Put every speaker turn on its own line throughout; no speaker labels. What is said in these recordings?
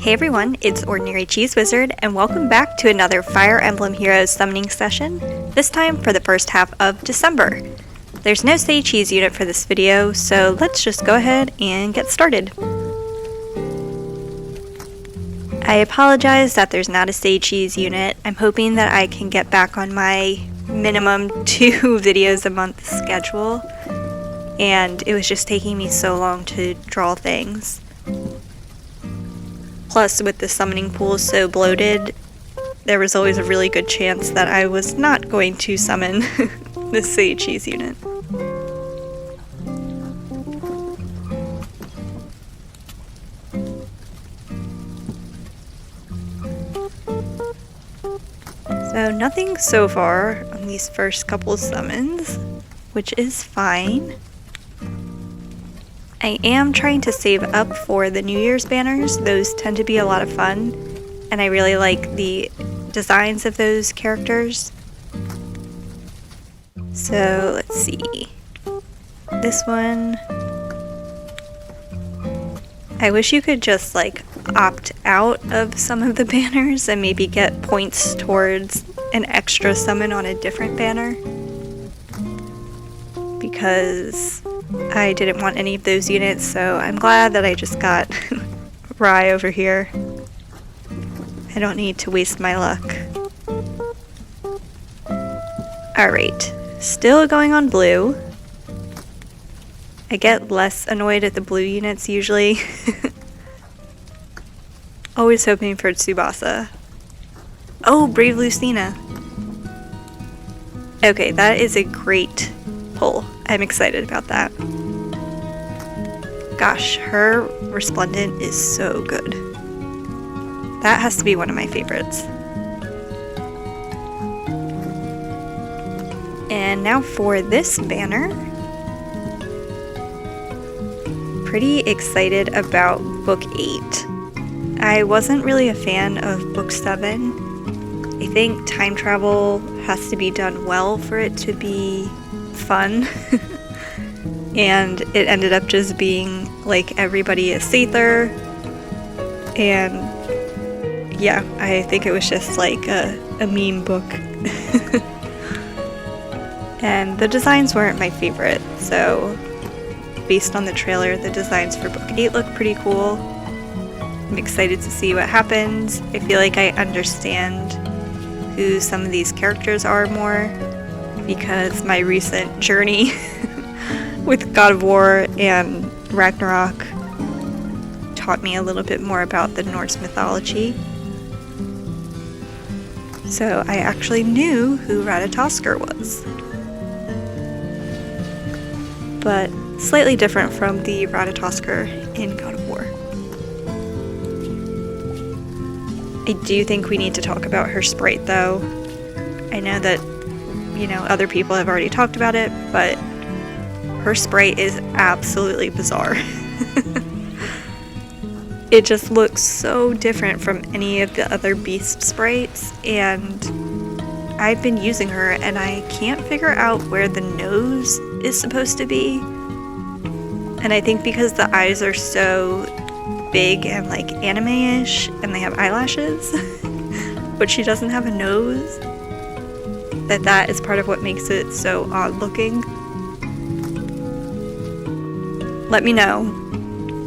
Hey everyone, it's Ordinary Cheese Wizard, and welcome back to another Fire Emblem Heroes Summoning session, this time for the first half of December. There's no Say Cheese unit for this video, so let's just go ahead and get started. I apologize that there's not a Say Cheese unit. I'm hoping that I can get back on my minimum 2 videos a month schedule, and it was just taking me so long to draw things. Plus, with the summoning pool so bloated, there was always a really good chance that I was not going to summon the Say Cheese unit. So nothing so far on these first couple summons, which is fine. I am trying to save up for the New Year's banners. Those tend to be a lot of fun, and I really like the designs of those characters. So let's see. This one, I wish you could just like opt out of some of the banners and maybe get points towards an extra summon on a different banner, because I didn't want any of those units, so I'm glad that I just got Rye over here. I don't need to waste my luck. Alright, still going on blue. I get less annoyed at the blue units usually. Always hoping for Tsubasa. Oh, Brave Lucina. Okay, that is a great pull. I'm excited about that. Gosh, her Resplendent is so good. That has to be one of my favorites. And now for this banner. Pretty excited about Book 8. I wasn't really a fan of Book 7. I think time travel has to be done well for it to be fun. And it ended up just being like everybody is Sather, and yeah, I think it was just like a meme book. And the designs weren't my favorite, so based on the trailer, the designs for Book 8 look pretty cool. I'm excited to see what happens. I feel like I understand who some of these characters are more, because my recent journey with God of War and Ragnarok taught me a little bit more about the Norse mythology. So I actually knew who Ratatoskr was. But slightly different from the Ratatoskr in God of War. I do think we need to talk about her sprite though. I know that, other people have already talked about it, but her sprite is absolutely bizarre. It just looks so different from any of the other beast sprites, and I've been using her and I can't figure out where the nose is supposed to be. And I think because the eyes are so big and like anime-ish and they have eyelashes, but she doesn't have a nose, that is part of what makes it so odd looking. Let me know.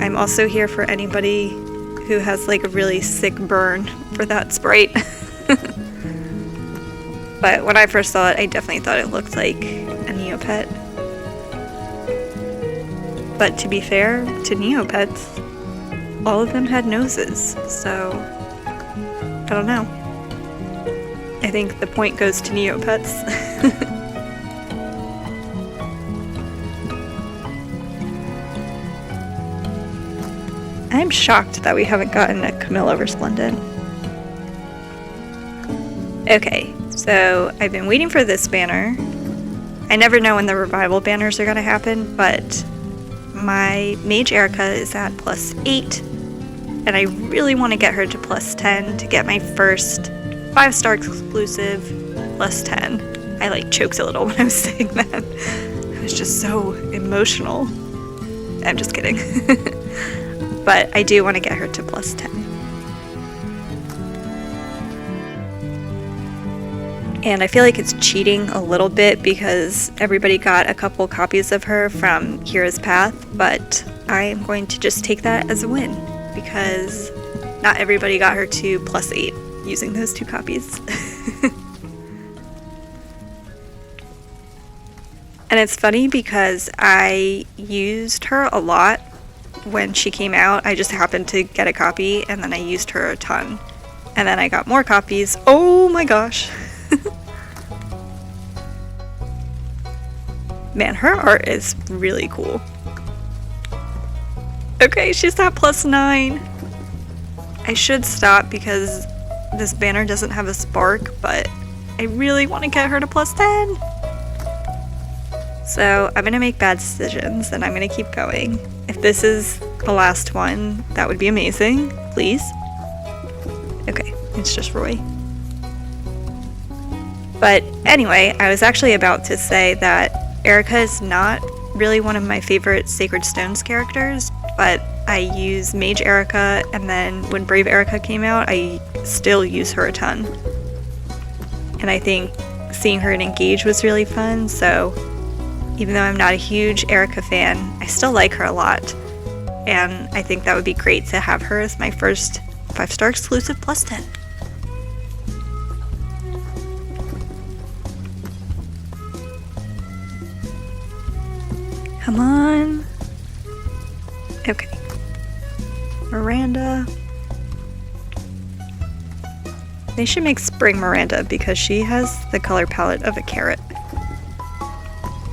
I'm also here for anybody who has like a really sick burn for that sprite. But when I first saw it, I definitely thought it looked like a Neopet. But to be fair to Neopets, all of them had noses, so I don't know. I think the point goes to Neopets. I'm shocked that we haven't gotten a Camilla Resplendent. Okay, so I've been waiting for this banner. I never know when the revival banners are going to happen, but my Mage Erica is at +8, and I really want to get her to +10 to get my first 5-star exclusive +10. I like choked a little when I was saying that. I was just so emotional. I'm just kidding. But I do want to get her to +10. And I feel like it's cheating a little bit because everybody got a couple copies of her from Hero's Path, but I am going to just take that as a win because not everybody got her to +8 using those 2 copies. And it's funny because I used her a lot when she came out. I just happened to get a copy and then I used her a ton. And then I got more copies. Oh my gosh. Man, her art is really cool. Okay, she's at +9. I should stop because this banner doesn't have a spark, but I really want to get her to +10. So I'm gonna make bad decisions and I'm gonna keep going. If this is the last one, that would be amazing. Please. Okay, it's just Roy. But anyway, I was actually about to say that Erica is not really one of my favorite Sacred Stones characters, but I use Mage Erica, and then when Brave Erica came out, I still use her a ton. And I think seeing her in Engage was really fun, so even though I'm not a huge Erica fan, I still like her a lot. And I think that would be great to have her as my first 5-star exclusive +10. Come on. Okay. Miranda. They should make Spring Miranda because she has the color palette of a carrot.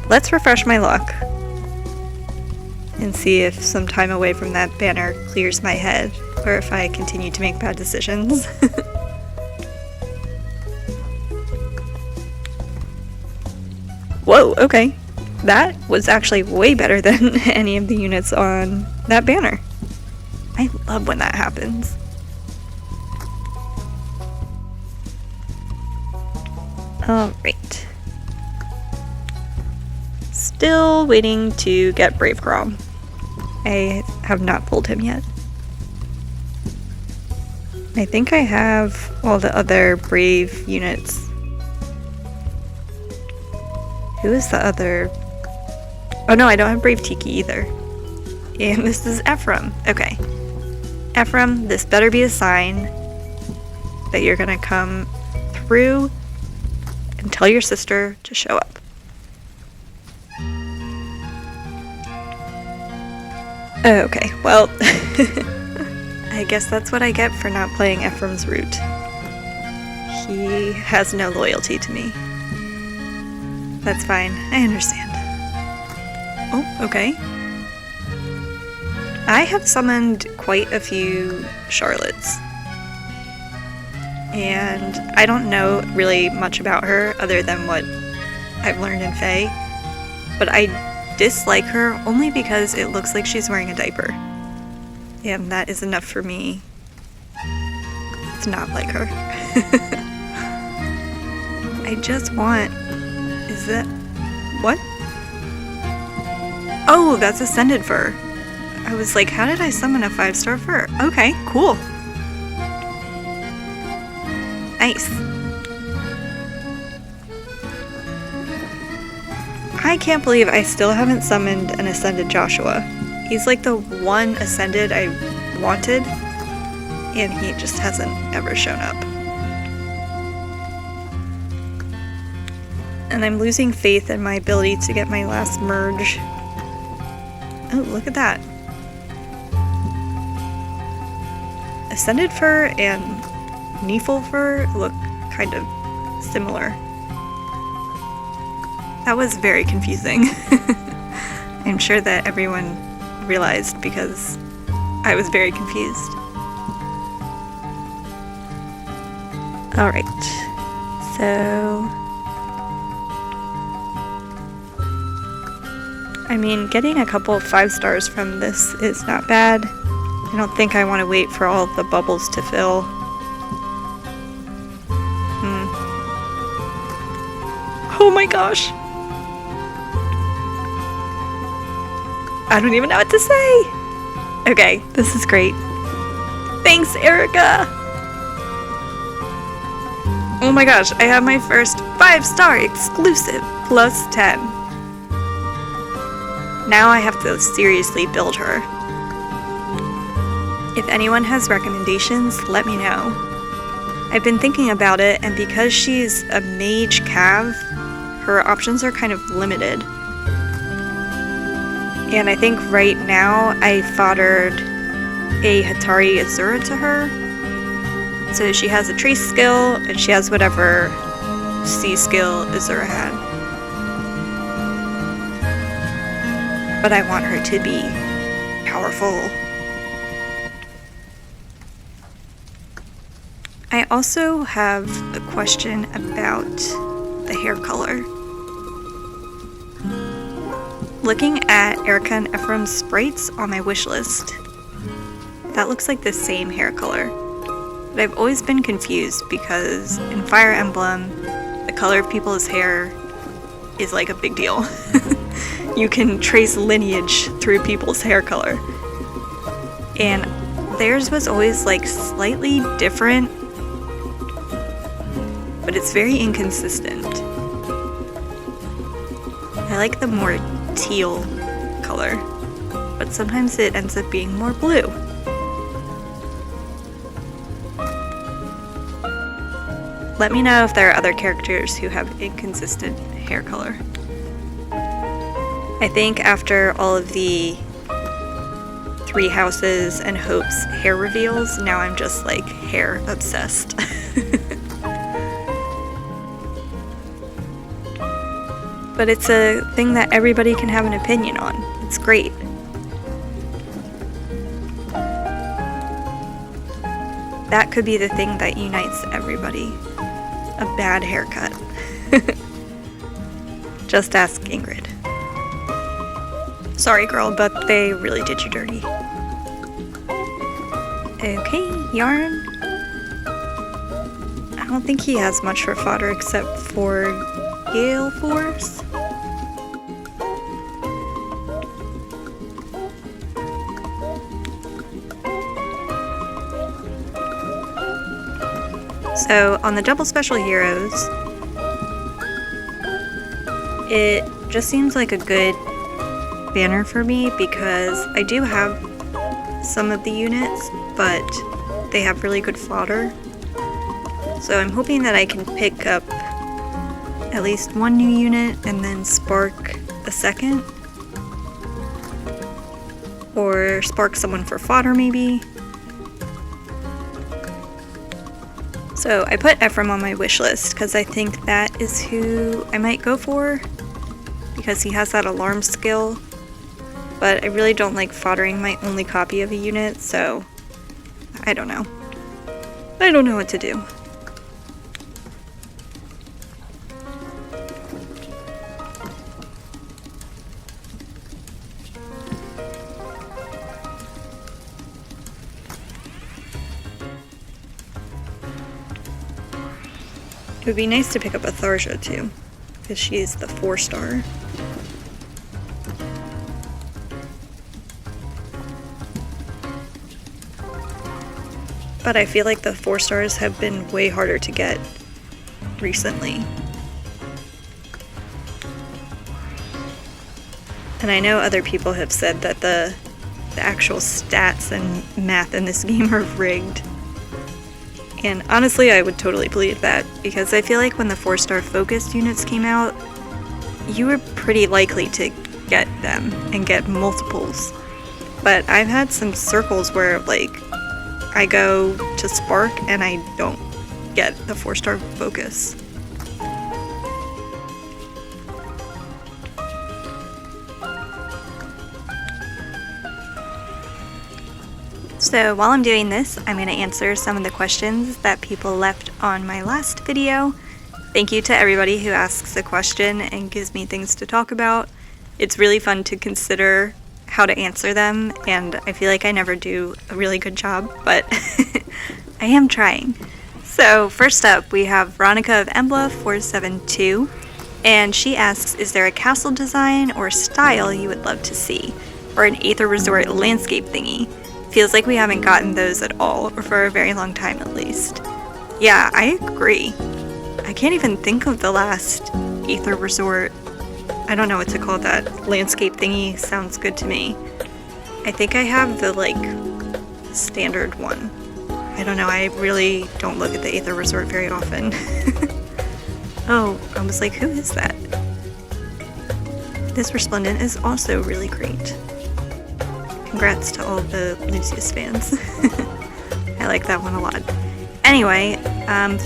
Let's refresh my luck and see if some time away from that banner clears my head or if I continue to make bad decisions. Whoa, okay. That was actually way better than any of the units on that banner. I love when that happens. Alright. Still waiting to get Brave Grom. I have not pulled him yet. I think I have all the other Brave units. Who is the other? Oh no, I don't have Brave Tiki either. And this is Ephraim. Okay. Ephraim, this better be a sign that you're gonna come through and tell your sister to show up. Okay, well, I guess that's what I get for not playing Ephraim's route. He has no loyalty to me. That's fine, I understand. Oh, okay. I have summoned quite a few Charlottes. And I don't know really much about her other than what I've learned in VIII. But I dislike her only because it looks like she's wearing a diaper. And that is enough for me to not like her. I just want... Is that... What? Oh, that's Ascended Fur. I was like, how did I summon a 5-star fur? Okay, cool. Nice. I can't believe I still haven't summoned an Ascended Joshua. He's like the one Ascended I wanted, and he just hasn't ever shown up. And I'm losing faith in my ability to get my last merge. Oh, look at that. Ascended Fur and Niflfur look kind of similar. That was very confusing. I'm sure that everyone realized because I was very confused. Alright, so... I mean, getting a couple of 5 stars from this is not bad. I don't think I want to wait for all of the bubbles to fill. Oh my gosh! I don't even know what to say! Okay, this is great. Thanks, Erica! Oh my gosh, I have my first 5-star exclusive plus 10. Now I have to seriously build her. If anyone has recommendations, let me know. I've been thinking about it, and because she's a mage cav, her options are kind of limited. And I think right now I foddered a Hatari Azura to her. So she has a trace skill, and she has whatever C skill Azura had. But I want her to be powerful. I also have a question about the hair color. Looking at Erica and Ephraim's sprites on my wish list, that looks like the same hair color. But I've always been confused because in Fire Emblem, the color of people's hair is like a big deal. You can trace lineage through people's hair color. And theirs was always like slightly different, but it's very inconsistent. I like the more teal color, but sometimes it ends up being more blue. Let me know if there are other characters who have inconsistent hair color. I think after all of the Three Houses and Hope's hair reveals, now I'm just like hair obsessed. But it's a thing that everybody can have an opinion on. It's great. That could be the thing that unites everybody. A bad haircut. Just ask Ingrid. Sorry girl, but they really did you dirty. Okay, Yarn. I don't think he has much for fodder except for Gale Force. So on the double special heroes, it just seems like a good banner for me because I do have some of the units, but they have really good fodder. So I'm hoping that I can pick up at least one new unit and then spark a second. Or spark someone for fodder maybe. So I put Ephraim on my wish list because I think that is who I might go for because he has that alarm skill. But I really don't like foddering my only copy of a unit, so I don't know. I don't know what to do. It would be nice to pick up a Tharja too, because she's the 4-star. But I feel like the 4-stars have been way harder to get recently. And I know other people have said that the actual stats and math in this game are rigged. And honestly, I would totally believe that, because I feel like when the 4-star focused units came out, you were pretty likely to get them and get multiples. But I've had some circles where, like, I go to spark and I don't get the 4-star focus. So while I'm doing this, I'm going to answer some of the questions that people left on my last video. Thank you to everybody who asks a question and gives me things to talk about. It's really fun to consider how to answer them, and I feel like I never do a really good job, but I am trying. So first up, we have Veronica of Embla 472, and she asks, is there a castle design or style you would love to see, or an Aether Resort landscape thingy? Feels like we haven't gotten those at all, or for a very long time at least. Yeah, I agree. I can't even think of the last Aether Resort. I don't know what to call that landscape thingy. Sounds good to me. I think I have the, like, standard one. I don't know, I really don't look at the Aether Resort very often. Oh, I was like, who is that? This Resplendent is also really great. Congrats to all the Lucius fans. I like that one a lot. Anyway,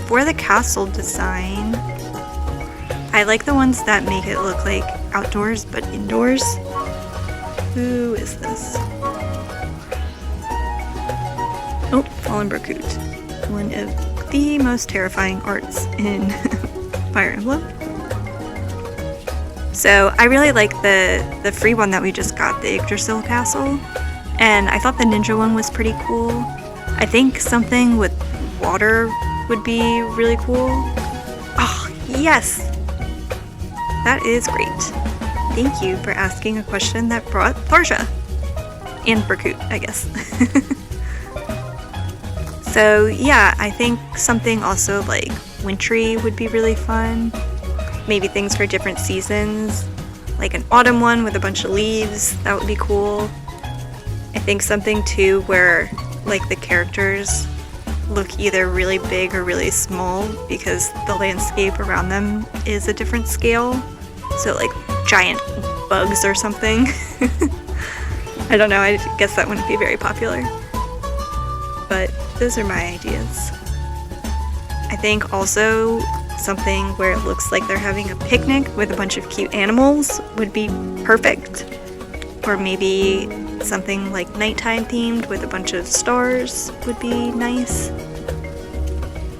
for the castle design, I like the ones that make it look like outdoors but indoors. Who is this? Oh, Fallen Brookhoot. One of the most terrifying arts in Fire Emblem. So I really like the free one that we just got, the Yggdrasil Castle. And I thought the ninja one was pretty cool. I think something with water would be really cool. Oh, yes! That is great. Thank you for asking a question that brought Tharsha. And Brookhoot, I guess. So yeah, I think something also like wintry would be really fun. Maybe things for different seasons. Like an autumn one with a bunch of leaves, that would be cool. I think something too where like the characters look either really big or really small because the landscape around them is a different scale. So like giant bugs or something. I don't know, I guess that wouldn't be very popular. But those are my ideas. I think also something where it looks like they're having a picnic with a bunch of cute animals would be perfect. Or maybe something like nighttime themed with a bunch of stars would be nice.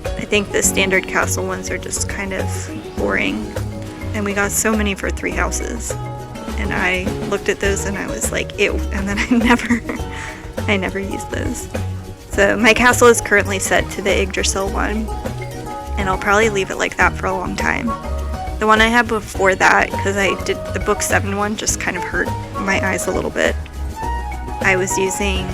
I think the standard castle ones are just kind of boring. And we got so many for 3 houses. And I looked at those and I was like, ew. And then I never used those. So my castle is currently set to the Yggdrasil one. And I'll probably leave it like that for a long time. The one I had before that, because I did the book 7 one, just kind of hurt my eyes a little bit. I was using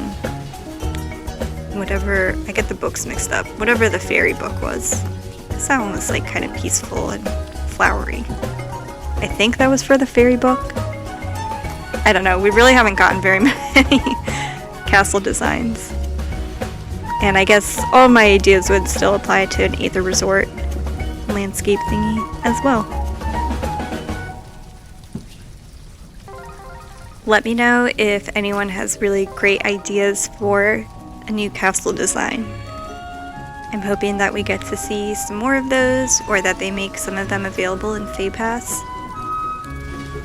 whatever, I get the books mixed up, whatever the fairy book was. Because that one was like kind of peaceful and flowery. I think that was for the fairy book. I don't know, we really haven't gotten very many castle designs. And I guess all my ideas would still apply to an Aether Resort landscape thingy as well. Let me know if anyone has really great ideas for a new castle design. I'm hoping that we get to see some more of those, or that they make some of them available in Fay Pass.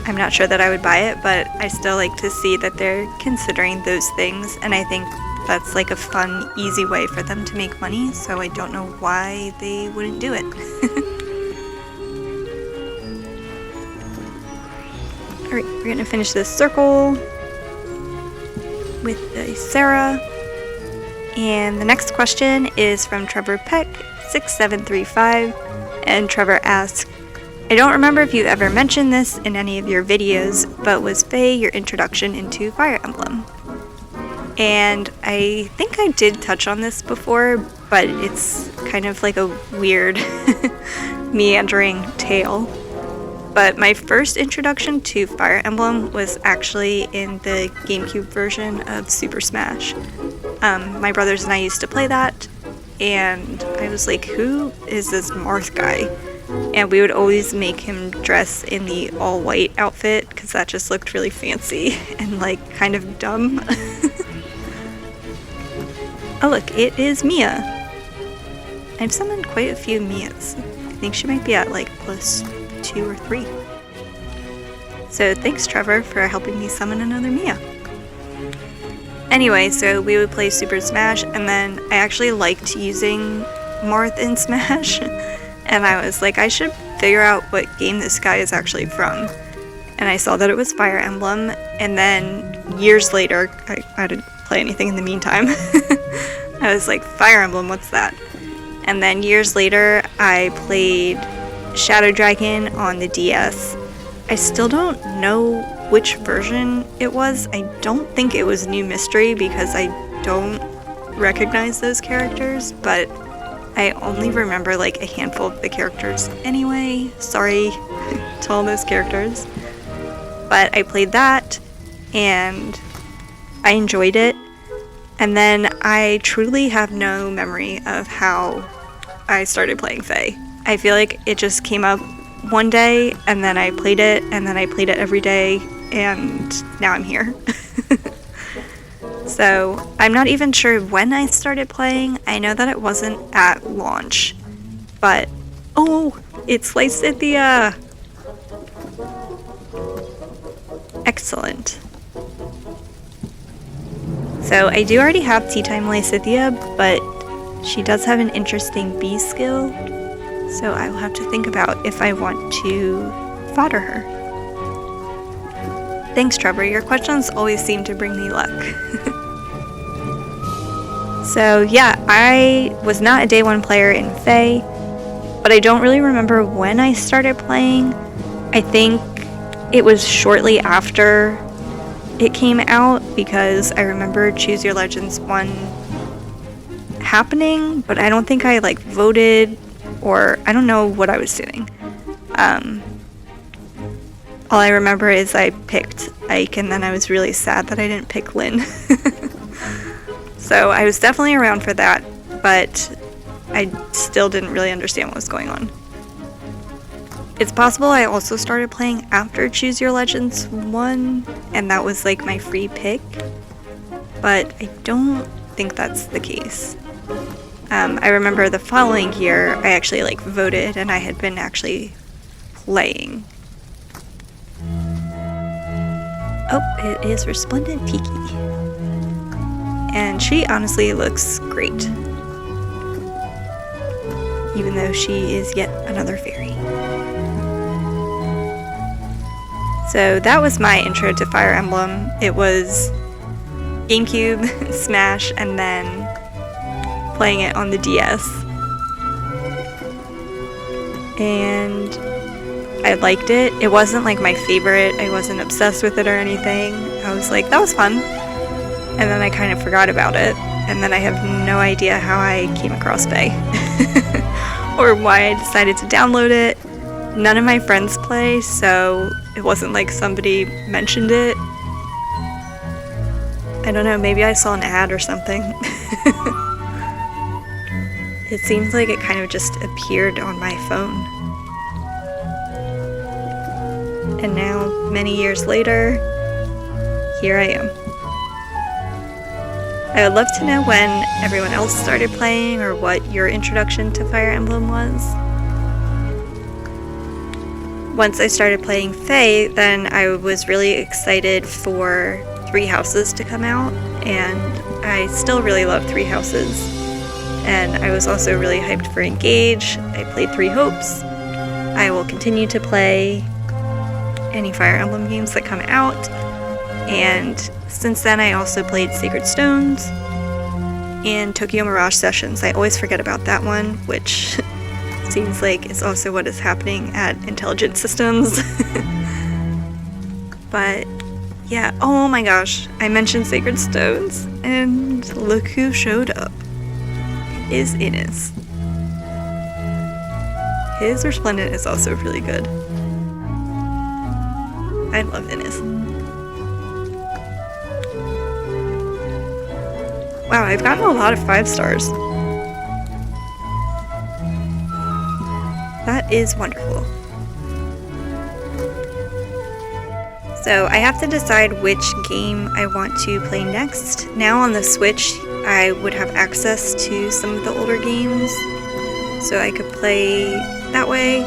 I'm not sure that I would buy it, but I still like to see that they're considering those things, and I think that's like a fun, easy way for them to make money, so I don't know why they wouldn't do it. Alright, we're gonna finish this circle with the Sarah. And the next question is from Trevor Peck, 6735, and Trevor asks, I don't remember if you ever mentioned this in any of your videos, but was Faye your introduction into Fire Emblem? And I think I did touch on this before, but it's kind of like a weird meandering tale. But my first introduction to Fire Emblem was actually in the GameCube version of Super Smash. My brothers and I used to play that, and I was like, who is this Marth guy? And we would always make him dress in the all-white outfit, because that just looked really fancy and like kind of dumb. Oh look, it is Mia. I've summoned quite a few Mias. I think she might be at like plus 2 or 3. So thanks Trevor for helping me summon another Mia. Anyway, so we would play Super Smash, and then I actually liked using Marth in Smash. And I was like, I should figure out what game this guy is actually from. And I saw that it was Fire Emblem, and then years later, I didn't play anything in the meantime. I was like, Fire Emblem, what's that? And then years later, I played Shadow Dragon on the DS. I still don't know which version it was. I don't think it was New Mystery because I don't recognize those characters, but I only remember like a handful of the characters anyway. Sorry to all those characters. But I played that and I enjoyed it. And then I truly have no memory of how I started playing Fae. I feel like it just came up one day and then I played it and then I played it every day and now I'm here. So I'm not even sure when I started playing. I know that it wasn't at launch, but oh, it's Lysithea. Excellent. So I do already have Tea Time Lysithea, but she does have an interesting bee skill, so I will have to think about if I want to fodder her. Thanks, Trevor. Your questions always seem to bring me luck. So yeah, I was not a day one player in Fae, but I don't really remember when I started playing. I think it was shortly after it came out because I remember Choose Your Legends 1 happening, but I don't think I like voted or I don't know what I was doing. All I remember is I picked Ike and then I was really sad that I didn't pick Lynn. So I was definitely around for that, but I still didn't really understand what was going on. It's possible I also started playing after Choose Your Legends 1, and that was like my free pick, but I don't think that's the case. I remember the following year, I actually like voted, and I had been actually playing. Oh, it is Resplendent Tiki. And she honestly looks great. Even though she is yet another fairy. So that was my intro to Fire Emblem. It was GameCube, Smash, and then playing it on the DS. And I liked it. It wasn't like my favorite. I wasn't obsessed with it or anything. I was like, that was fun. And then I kind of forgot about it. And then I have no idea how I came across Fae. Or why I decided to download it. None of my friends play, so it wasn't like somebody mentioned it. I don't know, maybe I saw an ad or something. It seems like it kind of just appeared on my phone. And now, many years later, here I am. I would love to know when everyone else started playing or what your introduction to Fire Emblem was. Once I started playing Fae, then I was really excited for Three Houses to come out, and I still really love Three Houses. And I was also really hyped for Engage. I played Three Hopes. I will continue to play any Fire Emblem games that come out. And since then I also played Sacred Stones and Tokyo Mirage Sessions. I always forget about that one, which seems like is also what is happening at Intelligent Systems. But yeah, oh my gosh, I mentioned Sacred Stones and look who showed up. It is Innes. His Resplendent is also really good. I love Innes. Wow, I've gotten a lot of 5 stars. That is wonderful. So I have to decide which game I want to play next. Now on the Switch, I would have access to some of the older games, so I could play that way.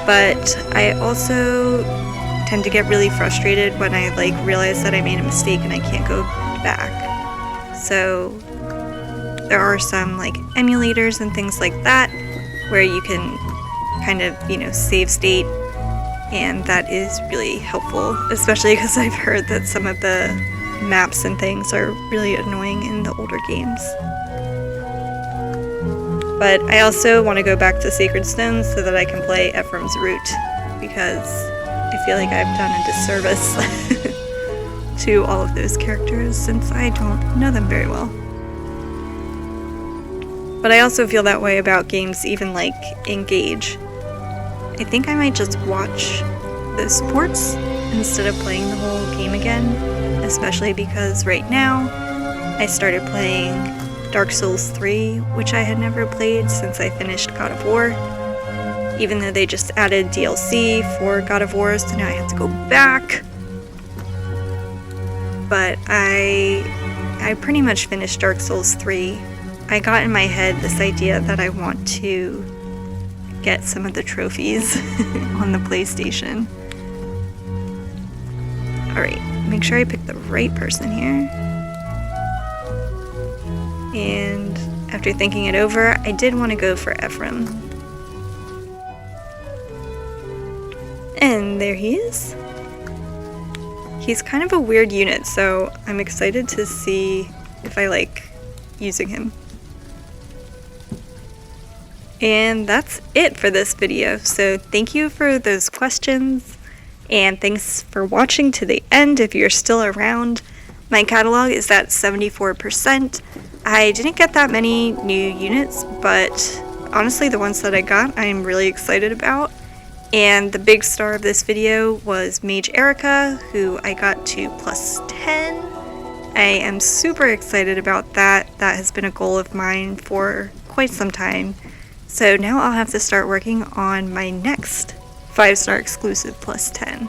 But I also tend to get really frustrated when I realize that I made a mistake and I can't go back. So there are some emulators and things like that where you can kind of, save state, and that is really helpful, especially because I've heard that some of the maps and things are really annoying in the older games. But I also want to go back to Sacred Stones so that I can play Ephraim's Root, because I feel like I've done a disservice to all of those characters since I don't know them very well. But I also feel that way about games even like Engage. I think I might just watch the sports instead of playing the whole game again, especially because right now I started playing Dark Souls 3, which I had never played since I finished God of War. Even though they just added DLC for God of War, so now I have to go back. But I pretty much finished Dark Souls 3. I got in my head this idea that I want to get some of the trophies on the PlayStation. Alright, make sure I pick the right person here. And after thinking it over, I did want to go for Ephraim. And there he is. He's kind of a weird unit, so I'm excited to see if I like using him. And that's it for this video. So thank you for those questions, and thanks for watching to the end if you're still around. My catalog is at 74%. I didn't get that many new units, but honestly the ones that I got I'm really excited about. And the big star of this video was Mage Erica, who I got to +10. I am super excited about that. That has been a goal of mine for quite some time. So now I'll have to start working on my next 5-star exclusive +10.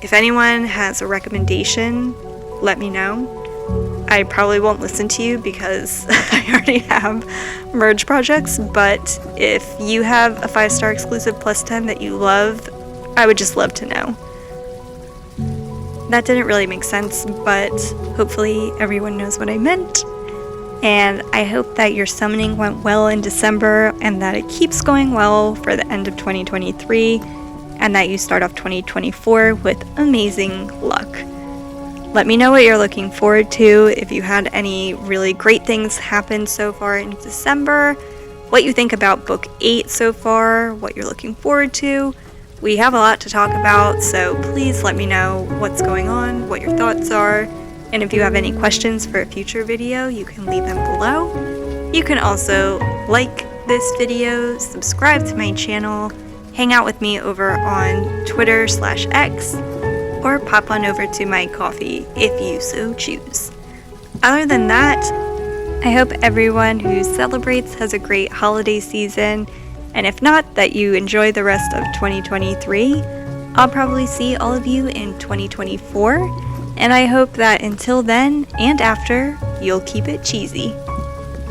If anyone has a recommendation, let me know. I probably won't listen to you because I already have merge projects, but if you have a 5-star exclusive +10 that you love, I would just love to know. That didn't really make sense, but hopefully everyone knows what I meant. And I hope that your summoning went well in December and that it keeps going well for the end of 2023 and that you start off 2024 with amazing luck. Let me know what you're looking forward to, if you had any really great things happen so far in December, what you think about Book 8 so far, what you're looking forward to. We have a lot to talk about, so please let me know what's going on, what your thoughts are, and if you have any questions for a future video, you can leave them below. You can also like this video, subscribe to my channel, hang out with me over on Twitter/X, or pop on over to my coffee if you so choose. Other than that, I hope everyone who celebrates has a great holiday season, and if not, that you enjoy the rest of 2023. I'll probably see all of you in 2024, and I hope that until then and after, you'll keep it cheesy.